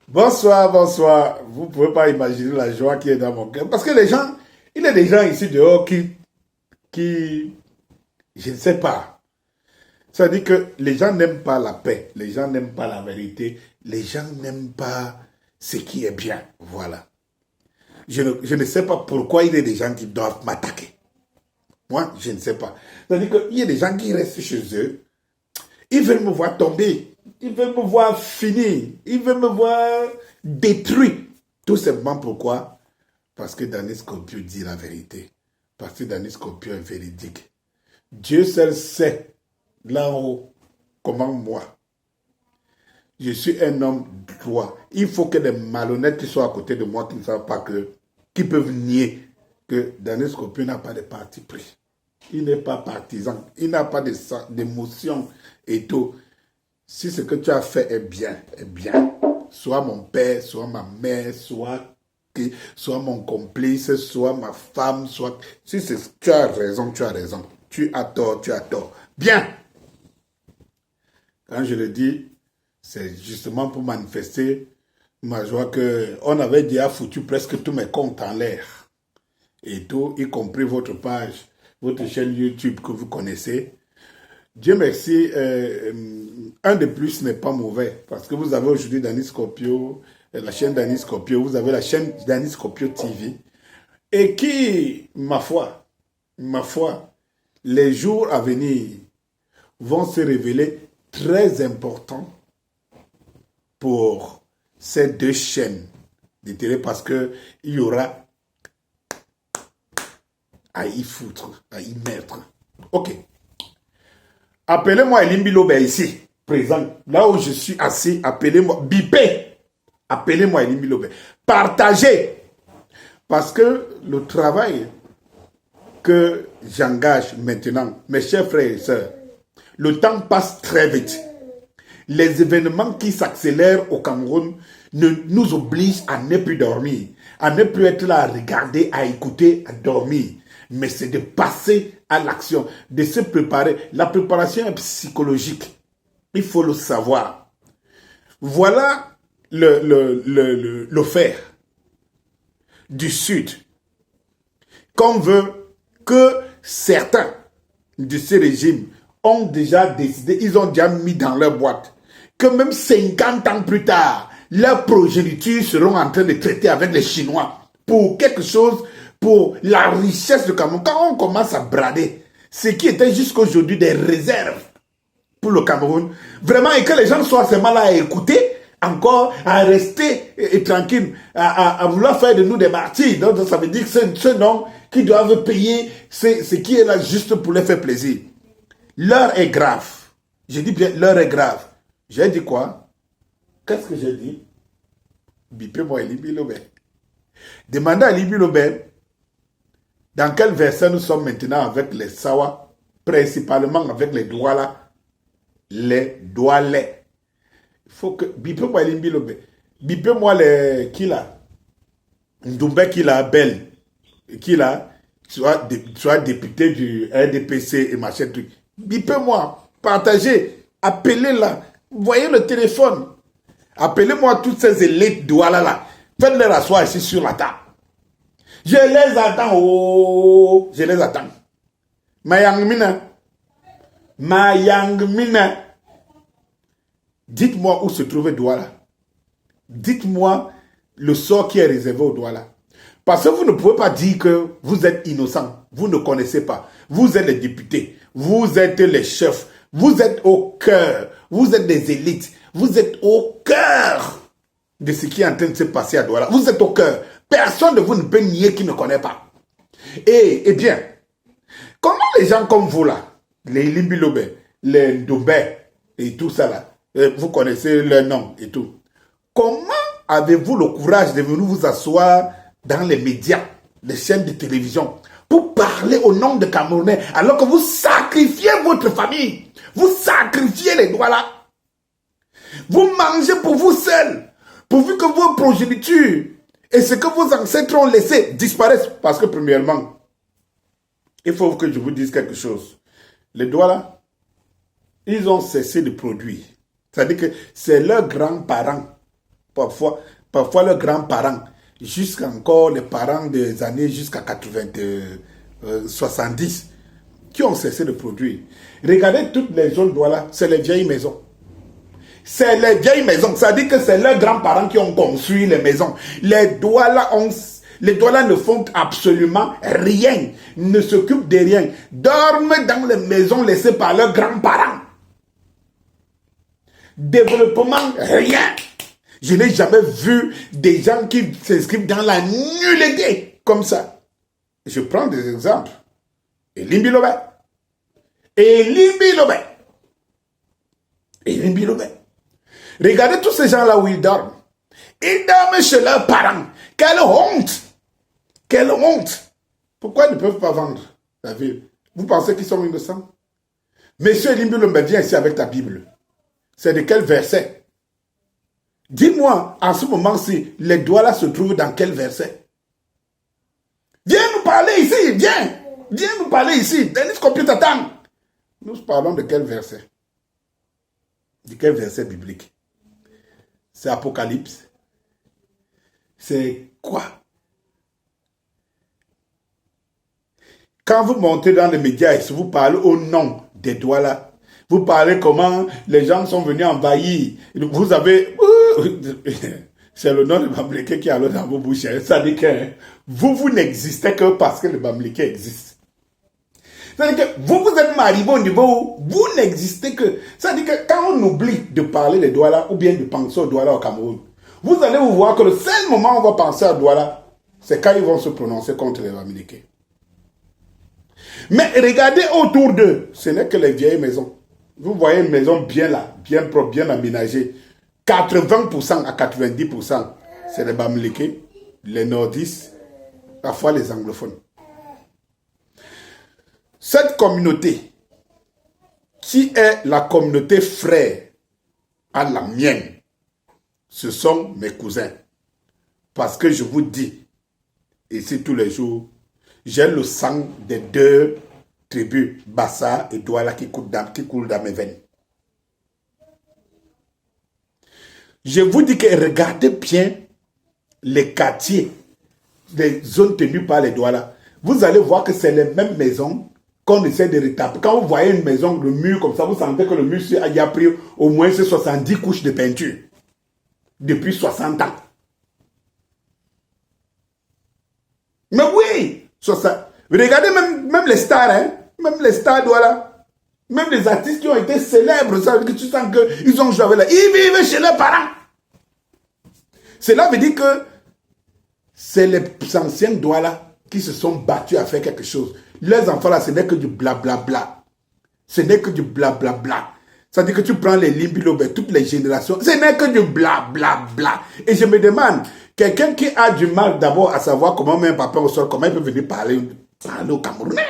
Bonsoir, bonsoir. Vous ne pouvez pas imaginer la joie qui est dans mon cœur. Parce que les gens, il y a des gens ici dehors qui, je ne sais pas. Ça veut dire que les gens n'aiment pas la paix, les gens n'aiment pas la vérité, les gens n'aiment pas ce qui est bien. Voilà. Je ne sais pas pourquoi il y a des gens qui doivent m'attaquer. Moi, je ne sais pas. C'est-à-dire qu'il y a des gens qui restent chez eux, ils veulent me voir tomber, ils veulent me voir finir, ils veulent me voir détruit. Tout simplement pourquoi? Parce que Danny Scorpio dit la vérité. Parce que Danny Scorpio est véridique. Dieu seul sait, là en haut, comment moi, je suis un homme droit. Il faut que des malhonnêtes qui soient à côté de moi, qui ne savent pas que, qui peuvent nier que Danny Scorpio n'a pas de parti pris. Il n'est pas partisan, il n'a pas d'émotion et tout. Si ce que tu as fait est bien, soit mon père, soit ma mère, soit mon complice, soit ma femme, soit... Si tu as raison, tu as raison. Tu as tort, tu as tort. Bien. Quand je le dis, c'est justement pour manifester ma joie que on avait déjà foutu presque tous mes comptes en l'air. Et tout, y compris votre page, votre chaîne YouTube que vous connaissez. Dieu merci, un de plus n'est pas mauvais. Parce que vous avez aujourd'hui Danny Scorpio, la chaîne Danny Scorpio, vous avez la chaîne Danny Scorpio TV. Et qui, ma foi, les jours à venir vont se révéler très importants pour ces deux chaînes de télé parce qu'il y aura à y foutre, à y mettre. Ok. Appelez-moi Elimbi Lobé ici, présent. Là où je suis assis, appelez-moi. Bipez. Appelez-moi Elimbi Lobé. Partagez. Parce que le travail que j'engage maintenant, mes chers frères et sœurs, le temps passe très vite. Les événements qui s'accélèrent au Cameroun nous obligent à ne plus dormir, à ne plus être là à regarder, à écouter, à dormir. Mais c'est de passer à l'action, de se préparer. La préparation est psychologique. Il faut le savoir. Voilà le fer du Sud qu'on veut que certains de ces régimes ont déjà décidé, ils ont déjà mis dans leur boîte que même 50 ans plus tard, leurs progénitures seront en train de traiter avec les Chinois pour quelque chose, pour la richesse du Cameroun. Quand on commence à brader ce qui était jusqu'aujourd'hui des réserves pour le Cameroun, vraiment, et que les gens soient seulement là à écouter, encore à rester tranquille, à vouloir faire de nous des martyrs. Donc ça veut dire que c'est ceux qui doivent payer ce qui est là juste pour les faire plaisir. L'heure est grave. Je dis bien, l'heure est grave. J'ai dit quoi? Qu'est-ce que j'ai dit? Bipez-moi Elimbi Lobé. Demandez à Elimbi Lobé dans quel verset nous sommes maintenant avec les Sawa, principalement avec les Douala. Les Doualais. Il faut que... Bipez-moi Elimbi Lobé. Bipez-moi les... Qui là? Ndoumbe qui là, Belle. Qui là? Soit député du RDPC et machin truc. Bipez-moi. Partagez. Appelez-la. Voyez le téléphone. Appelez-moi toutes ces élites Douala là. Faites-les rasseoir ici sur la table. Je les attends. Oh, je les attends. Mayangmina. Dites-moi où se trouvait Douala. Dites-moi le sort qui est réservé au Douala. Parce que vous ne pouvez pas dire que vous êtes innocent. Vous ne connaissez pas. Vous êtes les députés. Vous êtes les chefs. Vous êtes au cœur. Vous êtes des élites. Vous êtes au cœur de ce qui est en train de se passer à Douala. Vous êtes au cœur. Personne de vous ne peut nier qui ne connaît pas. Eh bien, comment les gens comme vous là, les Elimbi Lobé, les Ndoumbe et tout ça là, vous connaissez leur nom et tout. Comment avez-vous le courage de venir vous asseoir dans les médias, les chaînes de télévision, pour parler au nom de Camerounais, alors que vous sacrifiez votre famille, vous sacrifiez les Douala, vous mangez pour vous seuls, pourvu que vos progénitures et ce que vos ancêtres ont laissé disparaissent. Parce que premièrement, il faut que je vous dise quelque chose. Les Douala, ils ont cessé de produire. C'est-à-dire que c'est leurs grands-parents, parfois leurs grands-parents, jusqu'à encore les parents des années jusqu'à 70, qui ont cessé de produire. Regardez toutes les zones Douala, c'est les vieilles maisons. C'est les vieilles maisons. Ça dit que c'est leurs grands-parents qui ont construit les maisons. Les Douala ne font absolument rien, ne s'occupent de rien, dorment dans les maisons laissées par leurs grands-parents. Développement, rien. Je n'ai jamais vu des gens qui s'inscrivent dans la nullité comme ça. Je prends des exemples. Elimbi Lobé. Regardez tous ces gens-là où ils dorment. Ils dorment chez leurs parents. Quelle honte! Quelle honte! Pourquoi ils ne peuvent pas vendre la ville? Vous pensez qu'ils sont innocents? Monsieur Elimbi Lobé, viens ici avec ta Bible. C'est de quel verset? Dis-moi, en ce moment-ci, les Douala se trouvent dans quel verset? Viens nous parler ici, viens! Viens nous parler ici. Denis Kopi t'attend. Nous parlons de quel verset? De quel verset biblique? C'est Apocalypse. C'est quoi? Quand vous montez dans les médias et vous parlez au nom des Douala, vous parlez comment les gens sont venus envahir. Vous avez... C'est le nom de Bamileke qui est allé dans vos bouches. Ça dit que vous n'existez que parce que le Bamileke existe. C'est-à-dire que vous êtes marié au niveau où vous n'existez que... C'est-à-dire que quand on oublie de parler des Douala ou bien de penser aux Douala au Cameroun, vous allez vous voir que le seul moment où on va penser à Douala, c'est quand ils vont se prononcer contre les Bamileke. Mais regardez autour d'eux, ce n'est que les vieilles maisons. Vous voyez une maison bien là, bien propre, bien aménagée. 80% à 90%, c'est les Bamileke, les nordistes, parfois les anglophones. Cette communauté, qui est la communauté frère à la mienne, ce sont mes cousins. Parce que je vous dis, ici tous les jours, j'ai le sang des deux tribus, Bassa et Douala, qui coulent dans mes veines. Je vous dis que regardez bien les quartiers, les zones tenues par les Douala. Vous allez voir que c'est les mêmes maisons qu'on essaie de retaper. Quand vous voyez une maison, le mur comme ça, vous sentez que le mur a pris au moins 70 couches de peinture. Depuis 60 ans. Mais oui, regardez même les stars, hein? Même les stars Douala. Même les artistes qui ont été célèbres, ça veut dire que tu sens qu'ils ont joué avec là. Ils vivent chez leurs parents. Cela veut dire que c'est les anciens Douala qui se sont battus à faire quelque chose. Leurs enfants là, ce n'est que du blablabla. Ce n'est que du blablabla. Ça veut dire que tu prends les Elimbi Lobé, toutes les générations, ce n'est que du blablabla. Et je me demande, quelqu'un qui a du mal d'abord à savoir comment mettre un papa au sol, comment il peut venir parler au Camerounais?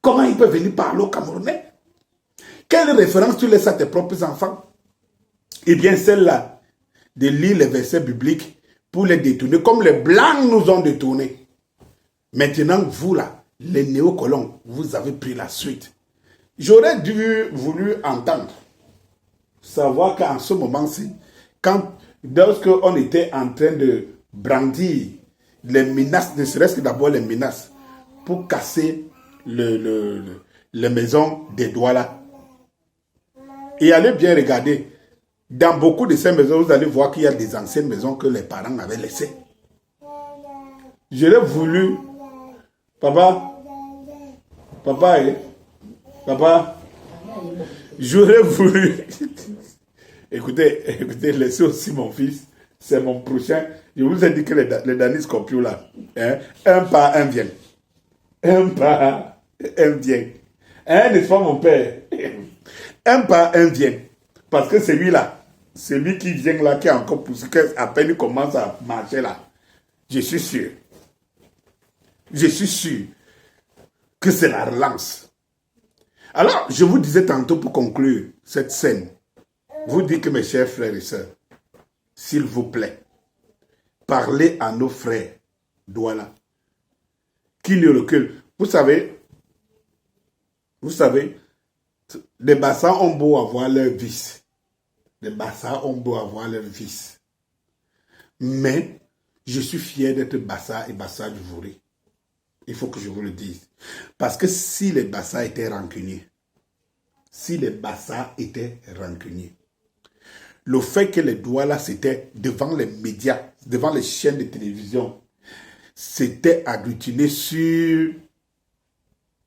Comment il peut venir parler au Camerounais? Quelle référence tu laisses à tes propres enfants? Eh bien, celle-là, de lire les versets bibliques pour les détourner, comme les Blancs nous ont détournés. Maintenant, vous là, les néocolons, vous avez pris la suite. J'aurais voulu entendre, savoir qu'en ce moment-ci, lorsque on était en train de brandir les menaces, ne serait-ce que d'abord les menaces, pour casser les maisons des Douala. Et allez bien regarder, dans beaucoup de ces maisons, vous allez voir qu'il y a des anciennes maisons que les parents avaient laissées. J'aurais voulu, papa, j'aurais voulu, écoutez, laissez aussi mon fils, c'est mon prochain. Je vous ai dit que les Danis Scorpio là, hein, un par un vient. Un par un vient. Hein, n'est-ce pas mon père? Un par un vient. Parce que celui-là, celui qui vient là, qui est encore poussé, à peine il commence à marcher là, je suis sûr que c'est la relance. Alors, je vous disais tantôt pour conclure cette scène, vous dites que mes chers frères et sœurs, s'il vous plaît, parlez à nos frères Douala, qui le reculent. Vous savez, Les Bassas ont beau avoir leur vice. Les Bassas ont beau avoir leur vice. Mais je suis fier d'être Bassa et Bassa du Vouré. Il faut que je vous le dise. Parce que si les Bassas étaient rancuniers, le fait que les Douala, c'était devant les médias, devant les chaînes de télévision, c'était agglutiné sur,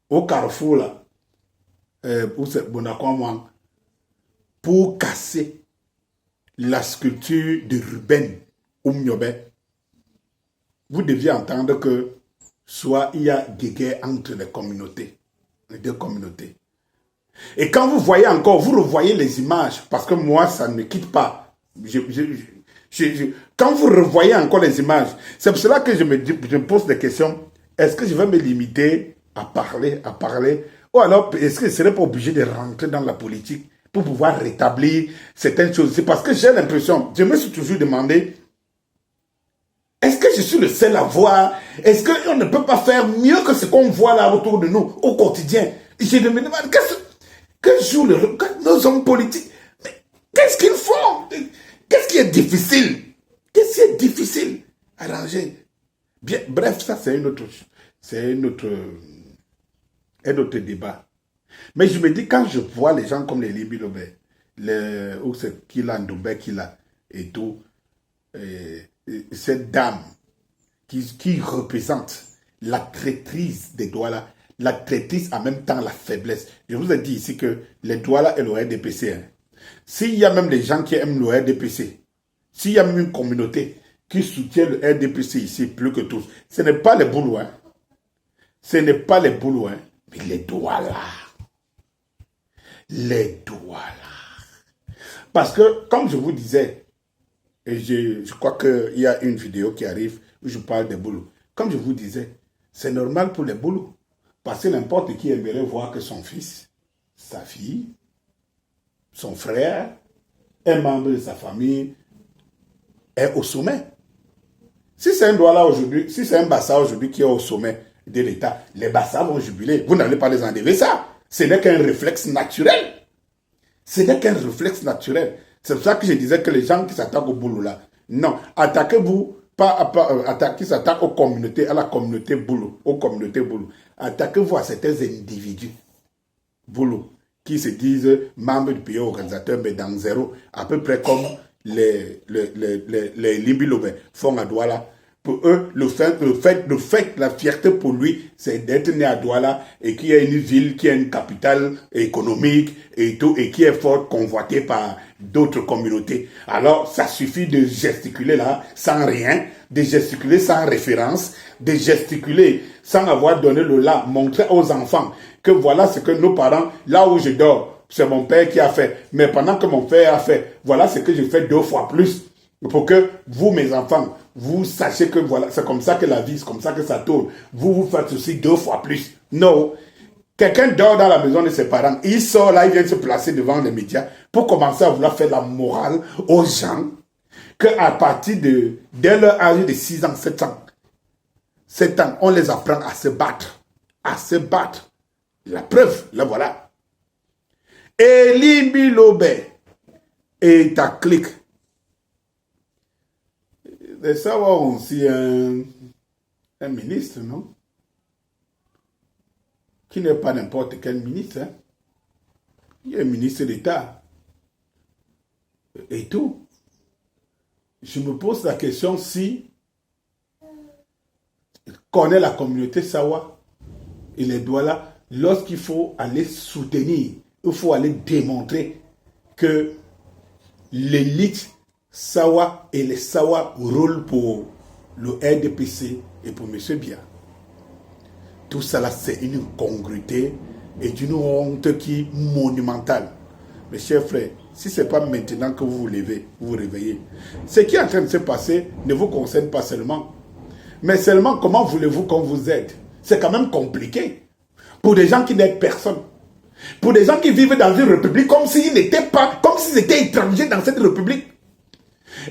au carrefour là, pour casser la sculpture de Ruben Oumniobe. Vous deviez entendre que soit il y a des guerres entre les communautés, les deux communautés. Et quand vous voyez encore, vous revoyez les images, parce que moi, ça ne me quitte pas. Quand vous revoyez encore les images, c'est pour cela que je me pose des questions. Est-ce que je vais me limiter à parler, ou alors est-ce que je ne serais pas obligé de rentrer dans la politique pour pouvoir rétablir certaines choses? C'est parce que j'ai l'impression, je me suis toujours demandé, est-ce que je suis le seul à voir? Est-ce qu'on ne peut pas faire mieux que ce qu'on voit là autour de nous au quotidien? Je me demande, que jouent nos hommes politiques? Mais qu'est-ce qu'ils font? Qu'est-ce qui est difficile? Qu'est-ce qui est difficile à arranger? Bien, bref, ça c'est un autre débat. Mais je me dis, quand je vois les gens comme les Libi Lobé, ou c'est Kila Ndoumbe Kila et tout, cette dame qui représente la traîtrise des Douala, la traîtrise en même temps la faiblesse. Je vous ai dit ici que les Douala et le RDPC, hein, s'il y a même des gens qui aiment le RDPC, s'il y a même une communauté qui soutient le RDPC ici plus que tous, ce n'est pas les Boulous, hein. Ce n'est pas les Boulous, hein, mais les Douala. Les Douala. Parce que, comme je vous disais, et je crois qu'il y a une vidéo qui arrive où je parle des Boulous. Comme je vous disais, c'est normal pour les Boulous. Parce que n'importe qui aimerait voir que son fils, sa fille, son frère, un membre de sa famille est au sommet. Si c'est un Douala aujourd'hui, si c'est un Bassa aujourd'hui qui est au sommet de l'État, les Bassas vont jubiler. Vous n'allez pas les enlever ça. Ce n'est qu'un réflexe naturel. Ce n'est qu'un réflexe naturel. C'est pour ça que je disais que les gens qui s'attaquent au boulot là, non, attaquez-vous, qui s'attaquent aux communautés, à la communauté boulot, aux communautés boulot. Attaquez-vous à certains individus boulot qui se disent membres du pays organisateur, mais dans zéro, à peu près comme les Limbi Lobé font à Douala. Pour eux, le fait, la fierté pour lui, c'est d'être né à Douala et qu'il y a une ville qui a une capitale économique et tout, et qui est fort convoitée par d'autres communautés. Alors, ça suffit de gesticuler là, sans rien, de gesticuler sans référence, de gesticuler sans avoir donné le là, montrer aux enfants que voilà ce que nos parents, là où je dors, c'est mon père qui a fait. Mais pendant que mon père a fait, voilà ce que je fais 2 fois plus. Pour que vous, mes enfants, vous sachiez que voilà, c'est comme ça que la vie, c'est comme ça que ça tourne. Vous faites aussi 2 fois plus. Non. Quelqu'un dort dans la maison de ses parents. Il sort là, il vient se placer devant les médias pour commencer à vouloir faire la morale aux gens qu'à partir dès leur âge de 6 ans, 7 ans, on les apprend à se battre. À se battre. La preuve, là voilà. Et Limbi Lobé et ta clique. De savoir aussi un ministre, non? Qui n'est pas n'importe quel ministre. Hein? Il est ministre d'État. Et tout. Je me pose la question si il connaît la communauté Sawa et les Douala, lorsqu'il faut aller soutenir, il faut aller démontrer que l'élite Sawa et les Sawa roulent pour le RDPC et pour M. Bia. Tout cela, c'est une incongruité et une honte qui est monumentale. Mes chers frères, si ce n'est pas maintenant que vous vous levez, vous vous réveillez, ce qui est en train de se passer ne vous concerne pas seulement. Mais seulement comment voulez-vous qu'on vous aide? C'est quand même compliqué. Pour des gens qui n'aident personne. Pour des gens qui vivent dans une république comme s'ils n'étaient pas, comme s'ils étaient étrangers dans cette république.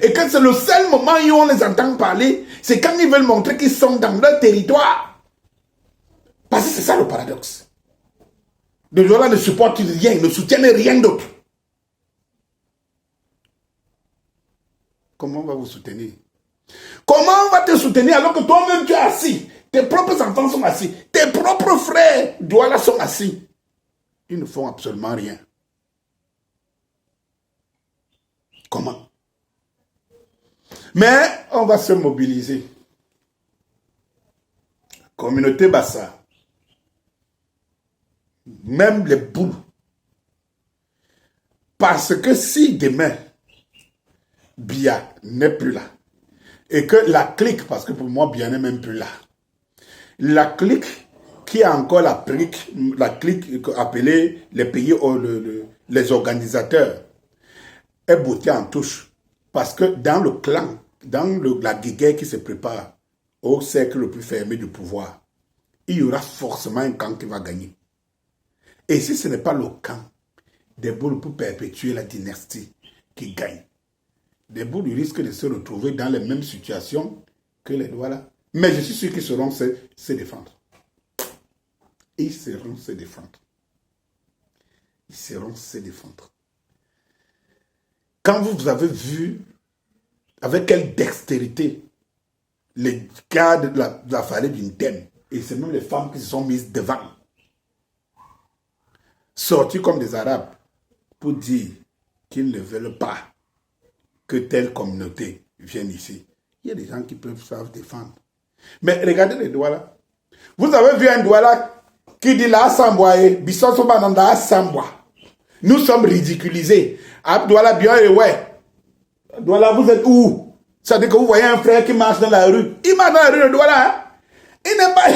Et que c'est le seul moment où on les entend parler, c'est quand ils veulent montrer qu'ils sont dans leur territoire. Parce que c'est ça le paradoxe. Les Douala ne supportent rien, ne soutiennent rien d'autre. Comment on va vous soutenir? Comment on va te soutenir alors que toi-même tu es assis? Tes propres enfants sont assis. Tes propres frères Douala sont assis. Ils ne font absolument rien. Comment? Mais on va se mobiliser. Communauté Bassa. Même les boules. Parce que si demain, Bia n'est plus là, et que la clique, parce que pour moi, Bia n'est même plus là, la clique qui a encore la clique appelée les pays, les organisateurs, est bottée en touche. Parce que dans le clan, dans la guerre qui se prépare au cercle le plus fermé du pouvoir, il y aura forcément un camp qui va gagner. Et si ce n'est pas le camp des boules pour perpétuer la dynastie qui gagne, des boules risquent de se retrouver dans les mêmes situations que les Douala. Mais je suis sûr qu'ils sauront se défendre. Ils sauront se défendre. Ils sauront se défendre. Quand vous avez vu avec quelle dextérité les gars de la vallée d'une thème, et c'est même les femmes qui se sont mises devant, sortis comme des Arabes, pour dire qu'ils ne veulent pas que telle communauté vienne ici. Il y a des gens qui peuvent savoir défendre. Mais regardez les Douala. Vous avez vu un Douala qui dit là, Samboye, Bissoso Bananda, Samboa. Nous sommes ridiculisés. Douala bien et ouais. Douala, vous êtes où? Ça veut dire que vous voyez un frère qui marche dans la rue. Il marche dans la rue de Douala. Hein? Il n'est pas...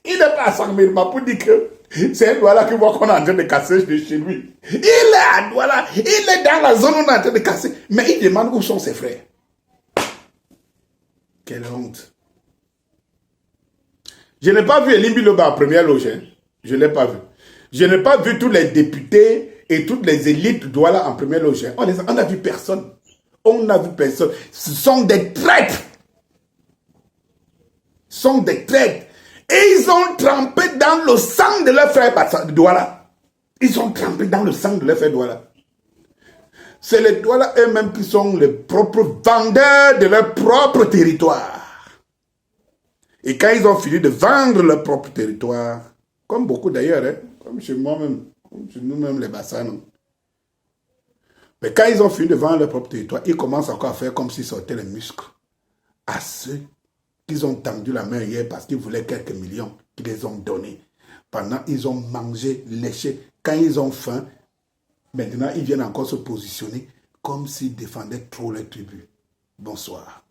il n'est pas à 100 000 pour dire que c'est un Douala qui voit qu'on est en train de casser chez lui. Il est à Douala. Il est dans la zone où on est en train de casser. Mais il demande où sont ses frères. Quelle honte. Je n'ai pas vu Elimbi Loba en première loge. Hein. Je ne l'ai pas vu. Je n'ai pas vu tous les députés et toutes les élites Douala en première loge. Hein. On n'a vu personne. On n'a vu personne. Ce sont des traîtres. Ce sont des traîtres. Et ils ont trempé dans le sang de leur frère Douala. Ils ont trempé dans le sang de leur frère Douala. C'est les Douala eux-mêmes qui sont les propres vendeurs de leur propre territoire. Et quand ils ont fini de vendre leur propre territoire, comme beaucoup d'ailleurs, hein, comme chez moi-même, comme chez nous-mêmes les Bassanos, mais quand ils ont fini de vendre leur propre territoire, ils commencent encore à faire comme s'ils sortaient les muscles à ceux qu'ils ont tendu la main hier parce qu'ils voulaient quelques millions qu'ils les ont donnés. Pendant ils ont mangé, léché. Quand ils ont faim, maintenant ils viennent encore se positionner comme s'ils défendaient trop les tribus. Bonsoir.